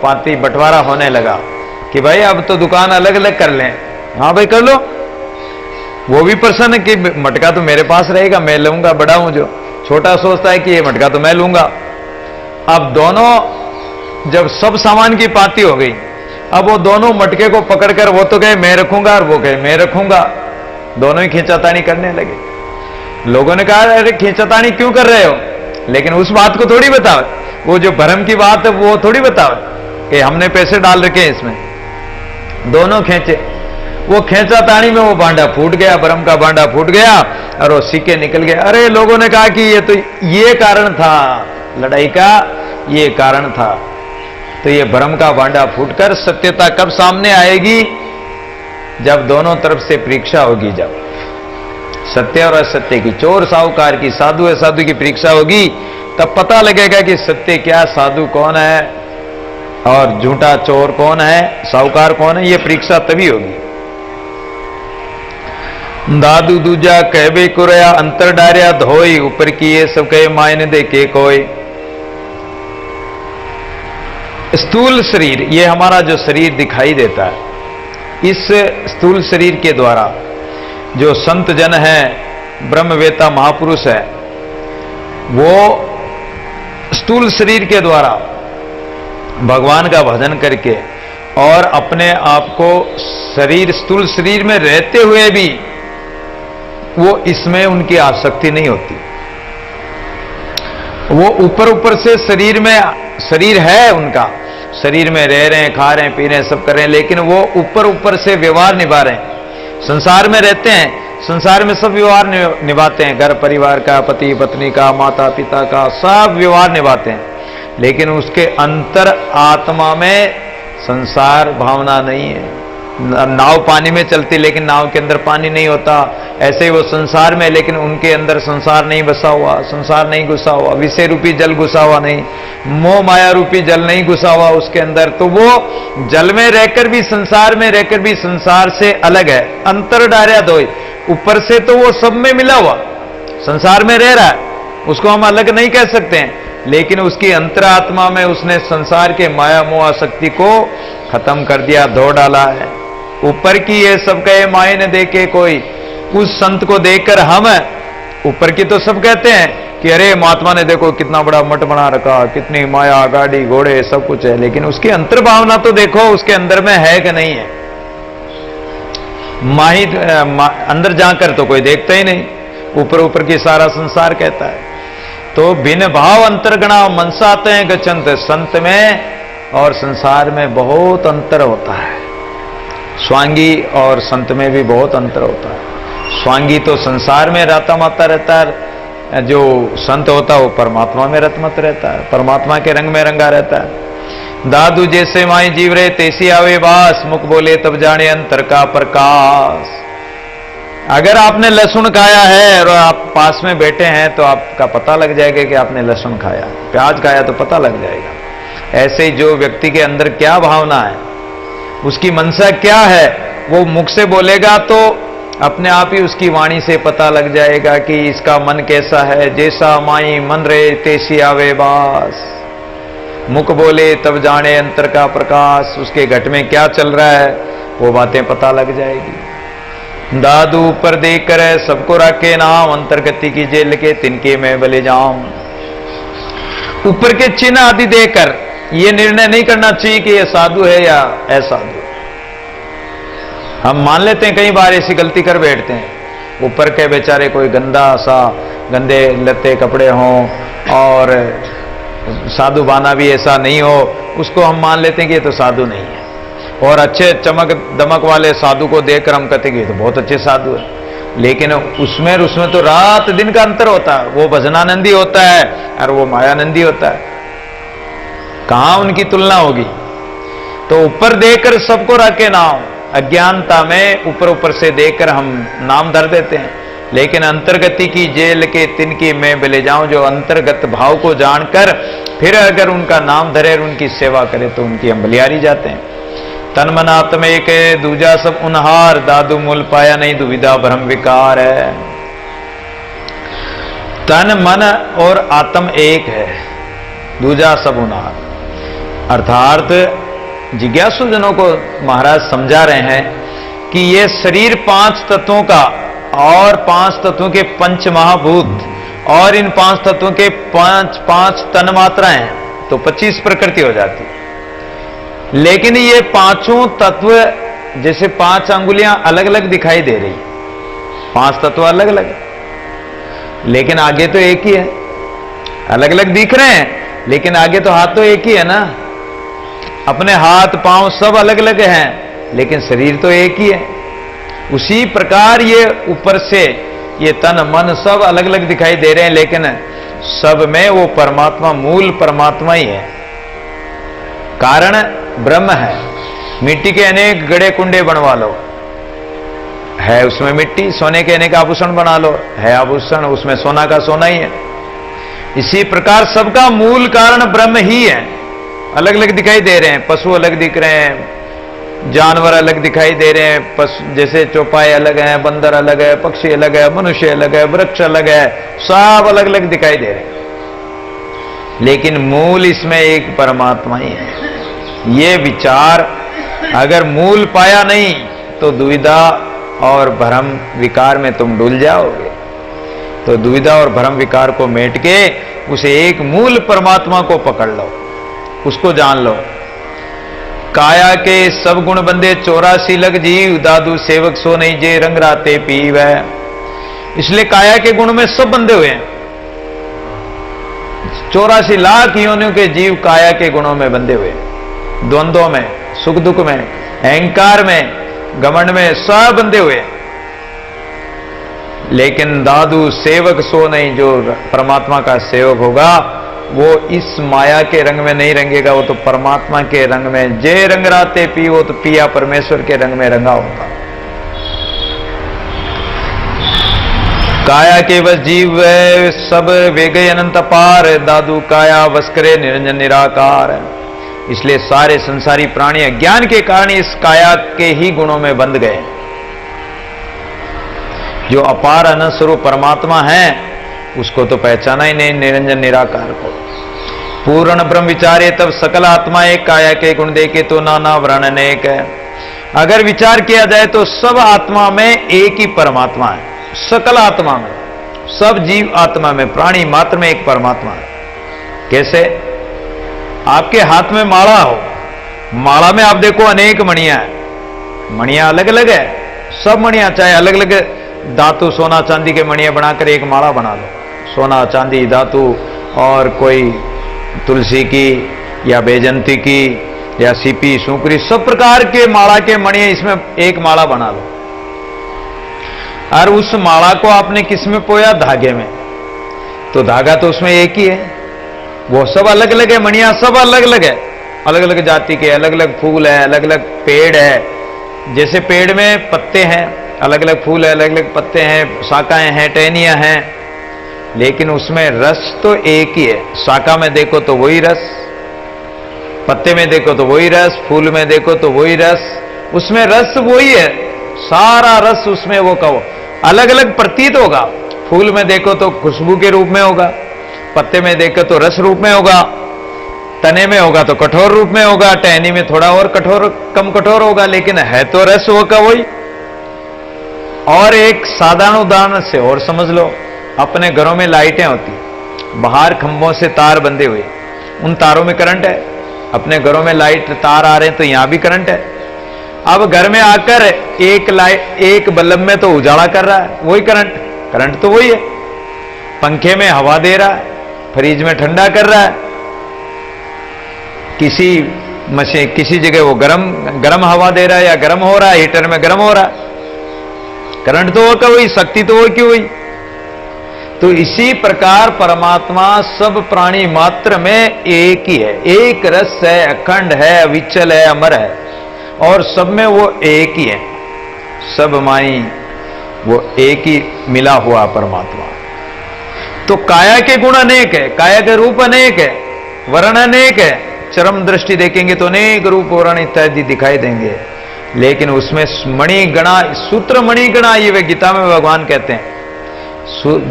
पाती बंटवारा होने लगा कि भाई अब तो दुकान अलग अलग कर लें। हाँ भाई कर लो। वो भी प्रसन्न है कि मटका तो मेरे पास रहेगा, मैं लूंगा, बड़ा हूं जो। छोटा सोचता है कि ये मटका तो मैं लूंगा। अब दोनों जब सब सामान की पाती हो गई, अब वो दोनों मटके को पकड़कर वो तो कहे मैं रखूंगा और वो कहे मैं रखूंगा, दोनों ही खींचातानी करने लगे। लोगों ने कहा अरे खींचातानी क्यों कर रहे हो, लेकिन उस बात को थोड़ी बताओ, वो जो भरम की बात है वो थोड़ी बताओ कि हमने पैसे डाल रखे इसमें। दोनों खींचे, वो खींचातानी में वो बांडा फूट गया, भरम का बांडा फूट गया और वो सिक्के निकल गए। अरे लोगों ने कहा कि ये तो ये कारण था लड़ाई का, ये कारण था। तो ये भरम का बांडा फूटकर सत्यता कब सामने आएगी, जब दोनों तरफ से परीक्षा होगी, जब सत्य और असत्य की, चोर साहूकार की, साधु असाधु की परीक्षा होगी, तब पता लगेगा कि सत्य क्या, साधु कौन है और झूठा चोर कौन है, साहूकार कौन है। ये परीक्षा तभी होगी। दादू दूजा कहबे कुरया अंतर डारिया धोई, ऊपर की ये सब कहे मायने दे के कोई। स्थूल शरीर, ये हमारा जो शरीर दिखाई देता है, इस स्थूल शरीर के द्वारा जो संत जन है, ब्रह्मवेता महापुरुष है, वो स्थूल शरीर के द्वारा भगवान का भजन करके और अपने आप को शरीर, स्थूल शरीर में रहते हुए भी वो इसमें उनकी आसक्ति नहीं होती। वो ऊपर ऊपर से शरीर में, शरीर है उनका, शरीर में रह रहे हैं, खा रहे हैं, पी रहे हैं, सब कर रहे हैं, लेकिन वो ऊपर ऊपर से व्यवहार निभा रहे हैं। संसार में रहते हैं, संसार में सब व्यवहार निभाते हैं, घर परिवार का, पति पत्नी का, माता पिता का, सब व्यवहार निभाते हैं, लेकिन उसके अंतर आत्मा में संसार भावना नहीं है। नाव पानी में चलती लेकिन नाव के अंदर पानी नहीं होता, ऐसे ही वो संसार में, लेकिन उनके अंदर संसार नहीं बसा हुआ, संसार नहीं घुसा हुआ, विषय रूपी जल घुसा हुआ नहीं, मोह माया रूपी जल नहीं घुसा हुआ उसके अंदर। तो वो जल में रहकर भी, संसार में रहकर भी संसार से अलग है। अंतर डारिया धोई, ऊपर से तो वो सब में मिला हुआ, संसार में रह रहा है, उसको हम अलग नहीं कह सकते हैं, लेकिन उसकी अंतरात्मा में उसने संसार के माया मोह आसक्ति को खत्म कर दिया, धो डाला है। ऊपर की ये सब कहे मायने दे के कोई, उस संत को देखकर हम, ऊपर की तो सब कहते हैं कि अरे महात्मा ने देखो कितना बड़ा मठ बना रखा, कितनी माया, गाड़ी घोड़े सब कुछ है, लेकिन उसकी अंतर्भावना तो देखो उसके अंदर में है कि नहीं है। अंदर जाकर तो कोई देखता ही नहीं, ऊपर ऊपर की सारा संसार कहता है। तो बिन भाव अंतर्गणा मनसाते हैं गच्छन्त, संत में और संसार में बहुत अंतर होता है। स्वांगी और संत में भी बहुत अंतर होता है। स्वांगी तो संसार में रहता माता रहता है, जो संत होता है वो परमात्मा में रतमत रहता है, परमात्मा के रंग में रंगा रहता है। दादू जैसे माई जीव रहे तैसी आवे बास, मुख बोले तब जाने अंतर का प्रकाश। अगर आपने लहसुन खाया है और आप पास में बैठे हैं तो आपका पता लग जाएगा कि आपने लहसुन खाया, प्याज खाया तो पता लग जाएगा। ऐसे ही जो व्यक्ति के अंदर क्या भावना है, उसकी मनसा क्या है, वो मुख से बोलेगा तो अपने आप ही उसकी वाणी से पता लग जाएगा कि इसका मन कैसा है। जैसा माई मन रे तैसी आवे बास, मुख बोले तब जाने अंतर का प्रकाश। उसके घट में क्या चल रहा है वो बातें पता लग जाएगी। दादू ऊपर देकर सबको रखे नाम, अंतर्गति की जेल के तिनके में बले जाऊं। ऊपर के चिन्ह आदि देकर ये निर्णय नहीं करना चाहिए कि ये साधु है या असाधु। हम मान लेते हैं, कई बार ऐसी गलती कर बैठते हैं, ऊपर के बेचारे कोई गंदा सा, गंदे लत्ते कपड़े हों और साधु बाना भी ऐसा नहीं हो, उसको हम मान लेते हैं कि ये तो साधु नहीं है। और अच्छे चमक दमक वाले साधु को देखकर हम कहते हैं कि ये तो बहुत अच्छे साधु है, लेकिन उसमें तो रात दिन का अंतर होता है। वो भजनानंदी होता है और वो मायानंदी होता है, कहां उनकी तुलना होगी। तो ऊपर देखकर सबको रखे नाम, अज्ञानता में ऊपर ऊपर से देखकर हम नाम धर देते हैं, लेकिन अंतर्गति की जेल के तिनकी में ले जाऊं, जो अंतर्गत भाव को जानकर फिर अगर उनका नाम धरे और उनकी सेवा करे तो उनकी हम बलियारी जाते हैं। तन मन आत्म एक है, दूजा सब उनहार, दादू मूल पाया नहीं दुविधा भ्रम विकार है। तन मन और आत्म एक है, दूजा सब उनहार। अर्थात जिज्ञासु जनों को महाराज समझा रहे हैं कि ये शरीर 5 तत्वों का और 5 तत्वों के पंच महाभूत और इन 5 तत्वों के 5 तन मात्राएं हैं, तो 25 प्रकृति हो जाती। लेकिन ये पांचों तत्व जैसे 5 अंगुलियां अलग अलग दिखाई दे रही, 5 तत्व अलग अलग, लेकिन आगे तो एक ही है। अलग अलग दिख रहे हैं लेकिन आगे तो हाथ तो एक ही है ना। अपने हाथ पांव सब अलग अलग हैं लेकिन शरीर तो एक ही है। उसी प्रकार ये ऊपर से ये तन मन सब अलग अलग दिखाई दे रहे हैं लेकिन सब में वो परमात्मा, मूल परमात्मा ही है। कारण ब्रह्म है। मिट्टी के अनेक गड़े कुंडे बनवा लो, है उसमें मिट्टी। सोने के अनेक आभूषण बना लो, है आभूषण, उसमें सोना का सोना ही है। इसी प्रकार सबका मूल कारण ब्रह्म ही है। अलग अलग दिखाई दे रहे हैं, पशु अलग दिख रहे हैं, जानवर अलग दिखाई दे रहे हैं, पशु जैसे चौपाए अलग हैं, बंदर अलग है, पक्षी अलग है, मनुष्य अलग है, वृक्ष अलग है, सब अलग अलग दिखाई दे रहे हैं लेकिन मूल इसमें एक परमात्मा ही है। ये विचार अगर मूल पाया नहीं तो दुविधा और भ्रम विकार में तुम डूल जाओगे। तो दुविधा और भ्रम विकार को मेट के उसे एक मूल परमात्मा को पकड़ लो, उसको जान लो। काया के सब गुण बंदे 84 लग जीव, दादू सेवक सो नहीं जे रंग राते पीव। इसलिए काया के गुण में सब बंधे हुए हैं। 84 लाख योनियों के जीव काया के गुणों में बंधे हुए, द्वंद्वों में, सुख दुख में, अहंकार में, घमंड में, सब बंधे हुए। लेकिन दादू सेवक सो नहीं, जो परमात्मा का सेवक होगा वो इस माया के रंग में नहीं रंगेगा, वो तो परमात्मा के रंग में। जे रंग राते पी, वो तो पिया परमेश्वर के रंग में रंगा होगा। काया के बस जीव सब वे गए अनंत पार, दादू काया बस करे निरंजन निराकार। इसलिए सारे संसारी प्राणी अज्ञान के कारण इस काया के ही गुणों में बंध गए। जो अपार अनंत स्वरूप परमात्मा है उसको तो पहचाना ही नहीं, निरंजन निराकार को। पूर्ण ब्रह्म विचारे तब सकल आत्मा एक, काया के गुण देखे तो नाना वर्ण अनेक है। अगर विचार किया जाए तो सब आत्मा में एक ही परमात्मा है। सकल आत्मा में, सब जीव आत्मा में, प्राणी मात्र में एक परमात्मा है। कैसे? आपके हाथ में माला हो, माला में आप देखो अनेक मणियां हैं, मणियां अलग अलग है, सब मणियां चाहे अलग अलग धातु सोना चांदी के मणियां बनाकर एक माला बना लो, सोना चांदी धातु, और कोई तुलसी की या बैजंती की या सीपी सूकरी, सब प्रकार के माला के मणियां इसमें एक माला बना लो। और उस माला को आपने किस में पोया? धागे में। तो धागा तो उसमें एक ही है, वो सब अलग अलग है, मणियां सब अलग अलग है, अलग अलग जाति के, अलग अलग फूल है, अलग अलग पेड़ है। जैसे पेड़ में पत्ते हैं, अलग अलग फूल है, अलग अलग पत्ते हैं, शाखाएं हैं, टहनियां हैं, लेकिन उसमें रस तो एक ही है। शाखा में देखो तो वही रस, पत्ते में देखो तो वही रस, फूल में देखो तो वही रस, उसमें रस वही है, सारा रस उसमें वो कहो। अलग अलग प्रतीत होगा, फूल में देखो तो खुशबू के रूप में होगा, पत्ते में देखो तो रस रूप में होगा, तने में होगा तो कठोर रूप में होगा, टहनी में थोड़ा और कठोर, कम कठोर होगा, लेकिन है तो रस वो का वही। और एक साधारण उदाहरण से और समझ लो, अपने घरों में लाइटें होती, बाहर खंभों से तार बंधे हुए, उन तारों में करंट है। अपने घरों में लाइट तार आ रहे हैं तो यहां भी करंट है। अब घर में आकर एक बल्ब में तो उजाला कर रहा है, वही करंट, करंट तो वही है। पंखे में हवा दे रहा है, फ्रिज में ठंडा कर रहा है, किसी मशीन किसी जगह वो गरम हवा दे रहा है या गर्म हो रहा है, हीटर में गर्म हो रहा है। करंट तो वो का वही, शक्ति तो वो की वही। तो इसी प्रकार परमात्मा सब प्राणी मात्र में एक ही है, एक रस है, अखंड है, अविचल है, अमर है, और सब में वो एक ही है। सब माई वो एक ही मिला हुआ परमात्मा। तो काया के गुण अनेक है, काया के रूप अनेक है, वर्ण अनेक है। चरम दृष्टि देखेंगे तो अनेक रूप वर्ण इत्यादि दिखाई देंगे, लेकिन उसमें मणिगणा, सूत्र मणिगणा, ये वे गीता में भगवान कहते हैं।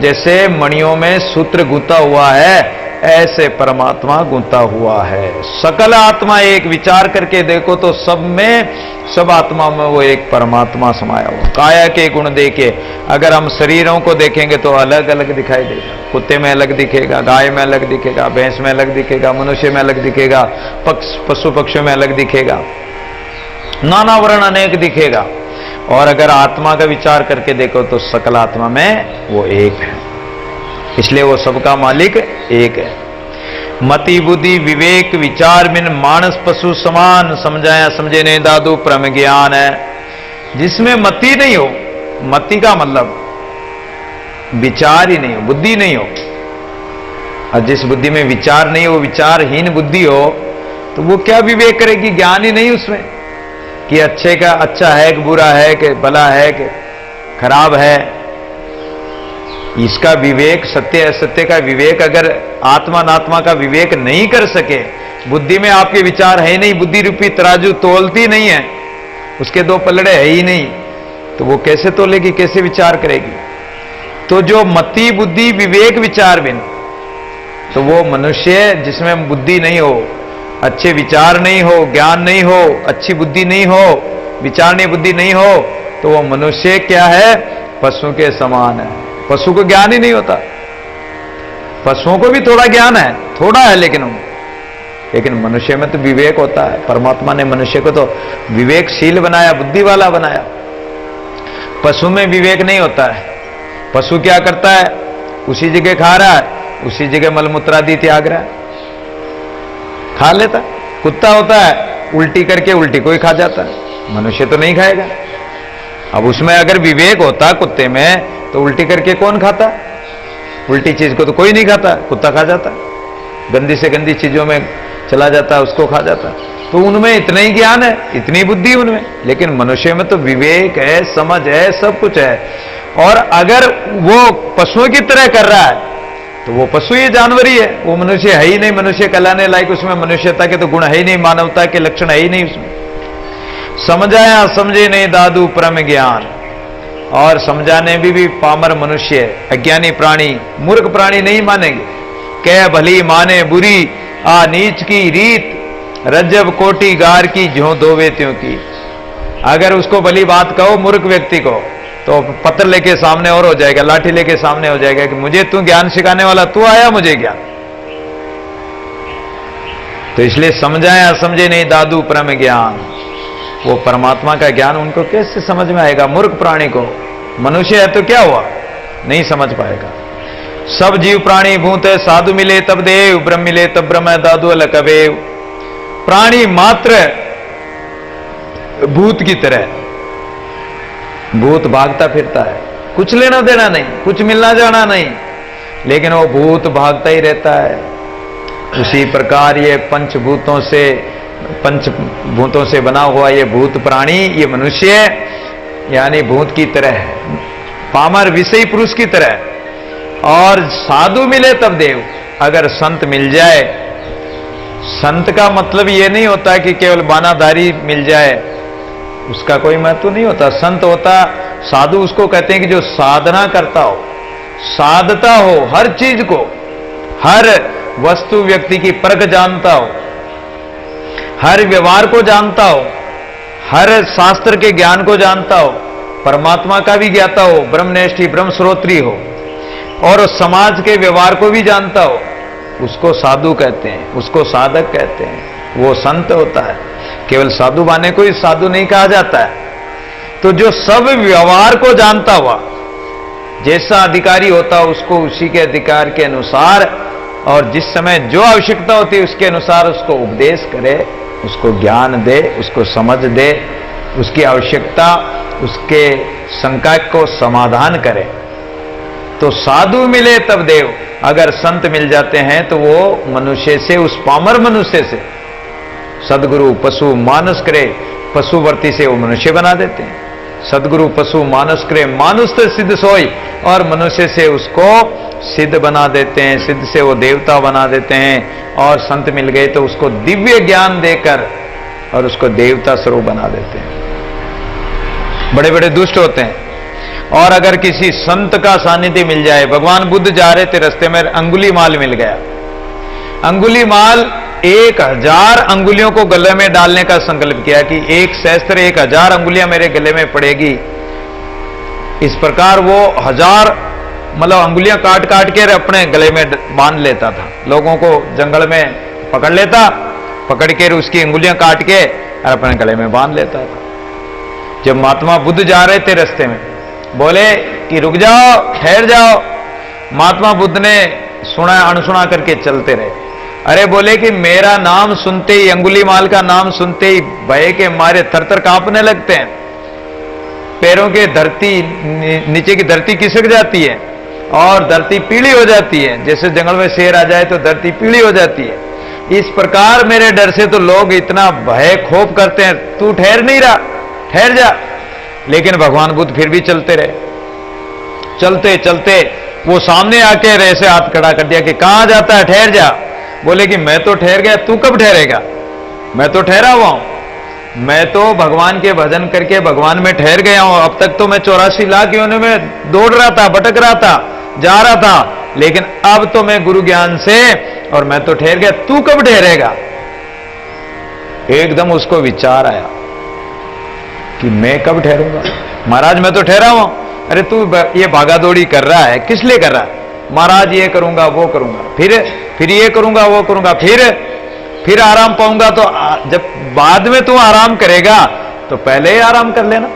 जैसे मणियों में सूत्र गुथा हुआ है, ऐसे परमात्मा गूंथा हुआ है। सकल आत्मा एक, विचार करके देखो तो सब में, सब आत्मा में वो एक परमात्मा समाया हुआ। काया के गुण देखे, अगर हम शरीरों को देखेंगे तो अलग अलग दिखाई देगा। कुत्ते में अलग दिखेगा, गाय में अलग दिखेगा, भैंस में अलग दिखेगा, मनुष्य में अलग दिखेगा, पशु पक्षियों में अलग दिखेगा, नाना वर्ण अनेक दिखेगा। और अगर आत्मा का विचार करके देखो तो सकल आत्मा में वो एक है, इसलिए वो सबका मालिक एक है। मति बुद्धि विवेक विचार बिन मानस पशु समान, समझाया समझे नहीं दादू परम ज्ञान है। जिसमें मति नहीं हो, मति का मतलब विचार ही नहीं हो, बुद्धि नहीं हो, और जिस बुद्धि में विचार नहीं हो, विचारहीन बुद्धि हो, तो वो क्या विवेक करेगी? ज्ञान ही नहीं उसमें कि अच्छे का अच्छा है कि बुरा है कि भला है कि खराब है। इसका विवेक, सत्य असत्य का विवेक अगर आत्मा अनात्मा का विवेक नहीं कर सके, बुद्धि में आपके विचार है ही नहीं, बुद्धि रूपी तराजू तोलती नहीं है, उसके दो पलड़े है ही नहीं, तो वो कैसे तोलेगी, कैसे विचार करेगी? तो जो मति बुद्धि विवेक विचार बिन, तो वो मनुष्य जिसमें बुद्धि नहीं हो, अच्छे विचार नहीं हो, ज्ञान नहीं हो, अच्छी बुद्धि नहीं हो, विचार नहीं बुद्धि नहीं हो, तो वो मनुष्य क्या है? पशु के समान है। पशु को ज्ञान ही नहीं होता। पशुओं को भी थोड़ा ज्ञान है, थोड़ा है, लेकिन मनुष्य में तो विवेक होता है। परमात्मा ने मनुष्य को तो विवेकशील बनाया, बुद्धि वाला बनाया। पशु में विवेक नहीं होता है। पशु क्या करता है? उसी जगह खा रहा है, उसी जगह मलमूत्रादि त्याग रहा है, खा लेता। कुत्ता होता है, उल्टी करके उल्टी को ही खा जाता है, मनुष्य तो नहीं खाएगा। अब उसमें अगर विवेक होता कुत्ते में, तो उल्टी करके कौन खाता? उल्टी चीज को तो कोई नहीं खाता, कुत्ता खा जाता। गंदी से गंदी चीजों में चला जाता है, उसको खा जाता। तो उनमें इतना ही ज्ञान है, इतनी बुद्धि उनमें, लेकिन मनुष्य में तो विवेक है, समझ है, सब कुछ है। और अगर वो पशुओं की तरह कर रहा है, तो वो पशु ही जानवर ही है, वो मनुष्य है ही नहीं। मनुष्य कहलाने लायक उसमें मनुष्यता के तो गुण है ही नहीं, मानवता के लक्षण है ही नहीं उसमें। समझाया समझे नहीं दादू परम ज्ञान, और समझाने भी पामर मनुष्य, अज्ञानी प्राणी, मूर्ख प्राणी नहीं मानेंगे। कह भली माने बुरी, आ नीच की रीत, रज्जब कोटि गार की ज्यों धोवे त्यों की। अगर उसको भली बात कहो मूर्ख व्यक्ति को, तो पत्थर लेके सामने और हो जाएगा, लाठी लेके सामने हो जाएगा कि मुझे तू ज्ञान सिखाने वाला, तू आया मुझे ज्ञान। तो इसलिए समझाया समझे नहीं दादू परम ज्ञान, वो परमात्मा का ज्ञान उनको कैसे समझ में आएगा? मूर्ख प्राणी को। मनुष्य है तो क्या हुआ? नहीं समझ पाएगा। सब जीव प्राणी भूत है, साधु मिले तब देव, ब्रह्म मिले तब ब्रह्म है, दादू अलग अवेव। प्राणी मात्र भूत की तरह, भूत भागता फिरता है, कुछ लेना देना नहीं, कुछ मिलना जाना नहीं, लेकिन वो भूत भागता ही रहता है। उसी प्रकार ये पंचभूतों से बना हुआ ये भूत प्राणी, ये मनुष्य यानी भूत की तरह है, पामर विषयी पुरुष की तरह। और साधु मिले तब देव, अगर संत मिल जाए, संत का मतलब ये नहीं होता कि केवल बानाधारी मिल जाए, उसका कोई महत्व नहीं होता। संत होता, साधु उसको कहते हैं कि जो साधना करता हो, साधता हो, हर चीज को, हर वस्तु व्यक्ति की परख जानता हो, हर व्यवहार को जानता हो, हर शास्त्र के ज्ञान को जानता हो, परमात्मा का भी ज्ञाता हो, ब्रह्मनिष्ठी ब्रह्म श्रोत्री हो, और समाज के व्यवहार को भी जानता हो, उसको साधु कहते हैं, उसको साधक कहते हैं, वो संत होता है। केवल साधु बाने को ही साधु नहीं कहा जाता है। तो जो सब व्यवहार को जानता हुआ, जैसा अधिकारी होता है उसको उसी के अधिकार के अनुसार और जिस समय जो आवश्यकता होती है उसके अनुसार उसको उपदेश करे, उसको ज्ञान दे, उसको समझ दे, उसकी आवश्यकता, उसके शंका को समाधान करे। तो साधु मिले तब देव, अगर संत मिल जाते हैं तो वो मनुष्य से, उस पामर मनुष्य से, सदगुरु पशु मानस करे, पशुवर्ती से वो मनुष्य बना देते हैं। सदगुरु पशु मानस करे, मानुष तो सिद्ध सोई, और मनुष्य से उसको सिद्ध बना देते हैं, सिद्ध से वो देवता बना देते हैं। और संत मिल गए तो उसको दिव्य ज्ञान देकर और उसको देवता स्वरूप बना देते हैं। बड़े बड़े दुष्ट होते हैं, और अगर किसी संत का सानिध्य मिल जाए, भगवान बुद्ध जा रहे थे, रास्ते में अंगुली माल मिल गया, अंगुली माल 1000 अंगुलियों को गले में डालने का संकल्प किया कि एक सहस्त्र 1000 अंगुलियां मेरे गले में पड़ेगी। इस प्रकार वो 1000 मतलब अंगुलियां काट काट के अपने गले में बांध लेता था। लोगों को जंगल में पकड़ लेता, पकड़ के उसकी अंगुलियां काट के और अपने गले में बांध लेता था। जब महात्मा बुद्ध जा रहे थे रास्ते में, बोले कि रुक जाओ, ठहर जाओ। महात्मा बुद्ध ने सुना अनसुना करके चलते रहे। अरे बोले कि मेरा नाम सुनते ही, अंगुली माल का नाम सुनते ही भय के मारे थरथर कांपने लगते हैं। पैरों के धरती, नीचे की धरती खिसक जाती है और धरती पीली हो जाती है। जैसे जंगल में शेर आ जाए तो धरती पीली हो जाती है। इस प्रकार मेरे डर से तो लोग इतना भय खौफ करते हैं। तू ठहर नहीं रहा, ठहर जा। लेकिन भगवान बुद्ध फिर भी चलते रहे। चलते चलते वो सामने आके ऐसे हाथ खड़ा कर दिया कि कहां जाता है, ठहर जा। बोले कि मैं तो ठहर गया, तू कब ठहरेगा? मैं तो ठहरा हुआ हूं, मैं तो भगवान के भजन करके भगवान में ठहर गया हूं। अब तक तो मैं 84 लाख योनियों में दौड़ रहा था, भटक रहा था, जा रहा था, लेकिन अब तो मैं गुरु ज्ञान से और मैं तो ठहर गया, तू कब ठहरेगा? एकदम उसको विचार आया कि मैं कब ठहरूंगा? महाराज मैं तो ठहरा हूं। अरे तू ये भागा दौड़ी कर रहा है, किस लिए कर रहा है? महाराज ये करूंगा, वो करूंगा, फिर ये करूंगा, वो करूंगा, फिर आराम पाऊंगा। तो जब बाद में तू आराम करेगा तो पहले ही आराम कर लेना।